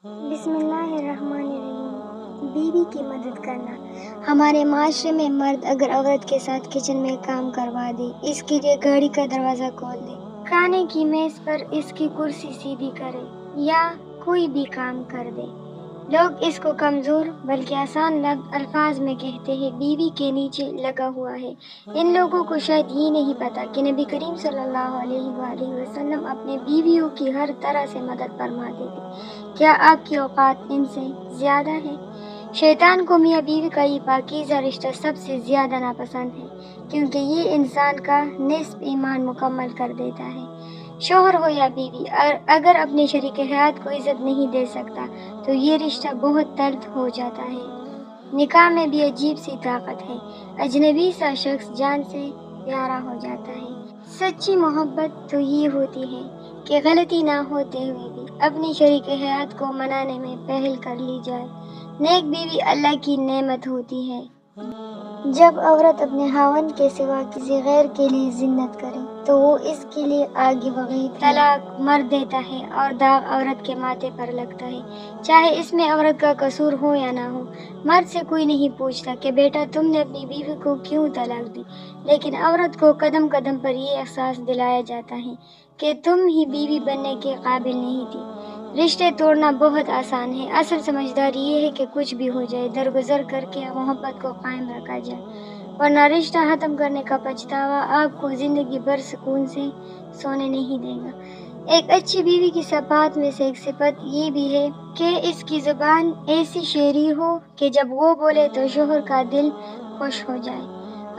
بسم اللہ الرحمن الرحیم۔ بیوی کی مدد کرنا۔ ہمارے معاشرے میں مرد اگر عورت کے ساتھ کچن میں کام کروا دے، اس کے لیے گاڑی کا دروازہ کھول دے، کھانے کی میز پر اس کی کرسی سیدھی کرے یا کوئی بھی کام کر دے، لوگ اس کو کمزور بلکہ آسان الفاظ میں کہتے ہیں بیوی کے نیچے لگا ہوا ہے۔ ان لوگوں کو شاید یہ نہیں پتا کہ نبی کریم صلی اللہ علیہ وآلہ وسلم اپنے بیویوں کی ہر طرح سے مدد فرماتے تھے۔ کیا آپ کی اوقات ان سے زیادہ ہے؟ شیطان کو میاں بیوی کا یہ پاکیزہ رشتہ سب سے زیادہ ناپسند ہے، کیونکہ یہ انسان کا نصف ایمان مکمل کر دیتا ہے۔ شوہر ہو یا بیوی، اگر اپنے شریک حیات کو عزت نہیں دے سکتا تو یہ رشتہ بہت تلخ ہو جاتا ہے۔ نکاح میں بھی عجیب سی طاقت ہے، اجنبی سا شخص جان سے پیارا ہو جاتا ہے۔ سچی محبت تو یہ ہوتی ہے کہ غلطی نہ ہوتے ہوئے بھی اپنی شریک حیات کو منانے میں پہل کر لی جائے۔ نیک بیوی اللہ کی نعمت ہوتی ہے۔ جب عورت اپنے خاوند کے سوا کسی غیر کے لیے زنت کرے تو وہ اس کے لیے آگ وقید طلاق مرد دیتا ہے اور داغ عورت کے ماتھے پر لگتا ہے، چاہے اس میں عورت کا قصور ہو یا نہ ہو۔ مرد سے کوئی نہیں پوچھتا کہ بیٹا تم نے اپنی بیوی کو کیوں طلاق دی، لیکن عورت کو قدم قدم پر یہ احساس دلایا جاتا ہے کہ تم ہی بیوی بننے کے قابل نہیں تھی۔ رشتے توڑنا بہت آسان ہے، اصل سمجھداری یہ ہے کہ کچھ بھی ہو جائے درگزر کر کے محبت کو قائم رکھا جائے، ورنہ رشتہ ختم کرنے کا پچھتاوا آپ کو زندگی بھر سکون سے سونے نہیں دے گا۔ ایک اچھی بیوی کی صفات میں سے ایک صفت یہ بھی ہے کہ اس کی زبان ایسی شیریں ہو کہ جب وہ بولے تو شوہر کا دل خوش ہو جائے۔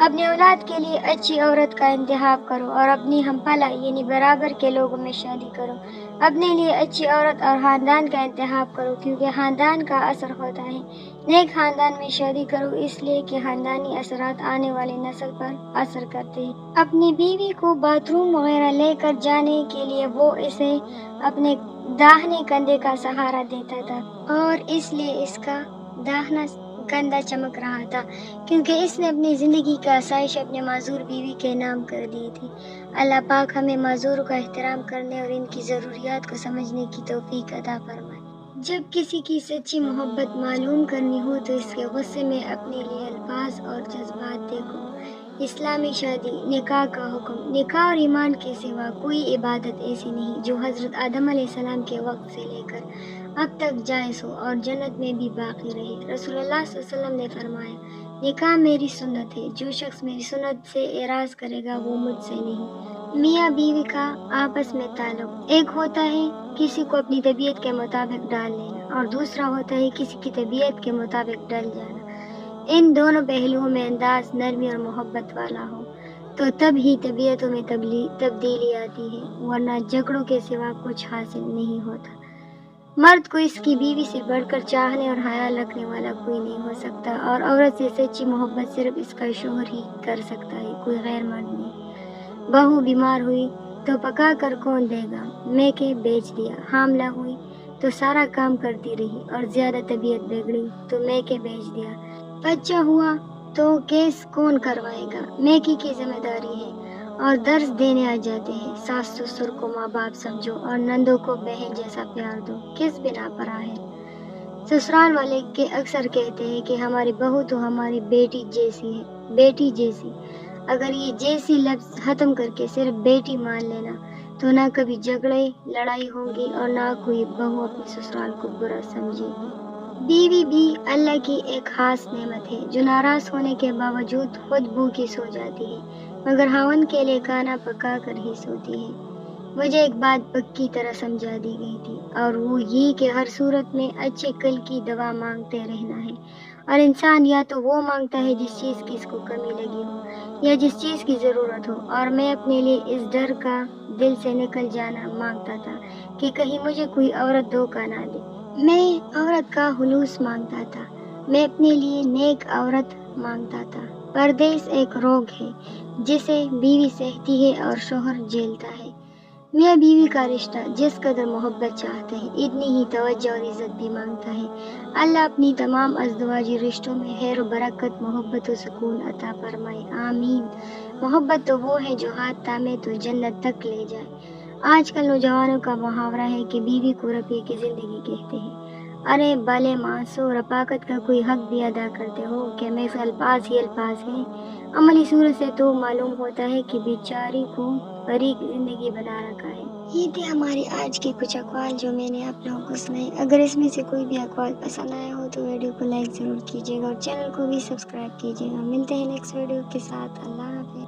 اپنی اولاد کے لیے اچھی عورت کا انتخاب کرو اور اپنی ہمپلا یعنی برابر کے لوگوں میں شادی کرو۔ اپنے لیے اچھی عورت اور خاندان کا انتخاب کرو، کیونکہ خاندان کا اثر ہوتا ہے۔ نیک خاندان میں شادی کرو اس لیے کہ خاندانی اثرات آنے والی نسل پر اثر کرتے ہیں۔ اپنی بیوی کو باتھ روم وغیرہ لے کر جانے کے لیے وہ اسے اپنے داہنے کندھے کا سہارا دیتا تھا، اور اس لیے اس کا داہنا کندھا چمک رہا تھا، کیونکہ اس نے اپنی زندگی کی آسائش اپنے معذور بیوی کے نام کر دی تھی۔ اللہ پاک ہمیں معذوروں کا احترام کرنے اور ان کی ضروریات کو سمجھنے کی توفیق عطا فرمائے۔ جب کسی کی سچی محبت معلوم کرنی ہو تو اس کے غصے میں اپنے لیے الفاظ اور جذبات دیکھو۔ اسلامی شادی نکاح کا حکم۔ نکاح اور ایمان کے سوا کوئی عبادت ایسی نہیں جو حضرت آدم علیہ السلام کے وقت سے لے کر اب تک جائز ہو اور جنت میں بھی باقی رہے۔ رسول اللہ صلی اللہ علیہ وسلم نے فرمایا، نکاح میری سنت ہے، جو شخص میری سنت سے اعراض کرے گا وہ مجھ سے نہیں۔ میاں بیوی کا آپس میں تعلق ایک ہوتا ہے کسی کو اپنی طبیعت کے مطابق ڈال لینا، اور دوسرا ہوتا ہے کسی کی طبیعت کے مطابق ڈل جانا۔ ان دونوں پہلوؤں میں انداز نرمی اور محبت والا ہو تو تب ہی طبیعتوں میں تبدیلی آتی ہے، ورنہ جھگڑوں کے سوا کچھ حاصل نہیں ہوتا۔ مرد کو اس کی بیوی سے بڑھ کر چاہنے اور خیال رکھنے والا کوئی نہیں ہو سکتا، اور عورت سے سچی محبت صرف اس کا شوہر ہی کر سکتا ہے، کوئی غیر مرد نہیں۔ بہو بیمار ہوئی تو پکا کر کون دے گا، میکے بیچ دیا۔ حاملہ ہوئی تو سارا کام کرتی رہی اور زیادہ طبیعت بگڑی تو میکے بیچ دیا۔ بچہ ہوا تو کیس کون کروائے گا، میکے کی ذمہ داری ہے۔ اور درس دینے آ جاتے ہیں، ساس سسر کو ماں باپ سمجھو اور نندوں کو بہن جیسا پیار دو، کس بنا پر آئے؟ سسرال والے کے اکثر کہتے ہیں کہ ہماری بہو تو ہماری بیٹی جیسی ہے، بیٹی جیسی۔ اگر یہ جیسی لفظ ختم کر کے صرف بیٹی مان لینا تو نہ کبھی جھگڑے لڑائی ہوں گی اور نہ کوئی بہو اپنے سسرال کو برا سمجھے گی۔ بیوی بھی اللہ کی ایک خاص نعمت ہے جو ناراض ہونے کے باوجود خود بھوکی سو جاتی ہے، مگر خاوند کے لیے کھانا پکا کر ہی سوتی ہے۔ مجھے ایک بات پکی طرح سمجھا دی گئی تھی، اور وہ یہ کہ ہر صورت میں اچھے کل کی دوا مانگتے رہنا ہے، اور انسان یا تو وہ مانگتا ہے جس چیز کی اس کو کمی لگی ہو یا جس چیز کی ضرورت ہو، اور میں اپنے لیے اس ڈر کا دل سے نکل جانا مانگتا تھا کہ کہیں مجھے کوئی عورت دھوکہ نہ دے۔ میں عورت کا خلوص مانگتا تھا، میں اپنے لیے نیک عورت مانگتا تھا۔ پردیس ایک روگ ہے جسے بیوی سہتی ہے اور شوہر جھیلتا ہے۔ میاں بیوی کا رشتہ جس قدر محبت چاہتا ہے اتنی ہی توجہ اور عزت بھی مانگتا ہے۔ اللہ اپنی تمام ازدواجی رشتوں میں خیر و برکت، محبت و سکون عطا فرمائے، آمین۔ محبت تو وہ ہے جو ہاتھ تھامے تو جنت تک لے جائے۔ آج کل نوجوانوں کا محاورہ ہے کہ بیوی کو رفیق زندگی کہتے ہیں، ارے بھلے مانسو، رفاقت کا کوئی حق بھی ادا کرتے ہو کہ محض الفاظ ہی الفاظ ہیں؟ عملی صورت سے تو معلوم ہوتا ہے کہ بیچاری کو فریق زندگی بنا رکھا ہے۔ یہ تھے ہمارے آج کے کچھ اقوال جو میں نے آپ لوگوں کو سنائے۔ اگر اس میں سے کوئی بھی اقوال پسند آیا ہو تو ویڈیو کو لائک ضرور کیجیے گا اور چینل کو بھی سبسکرائب کیجیے گا۔ ملتے ہیں نیکسٹ ویڈیو کے ساتھ۔ اللہ حافظ۔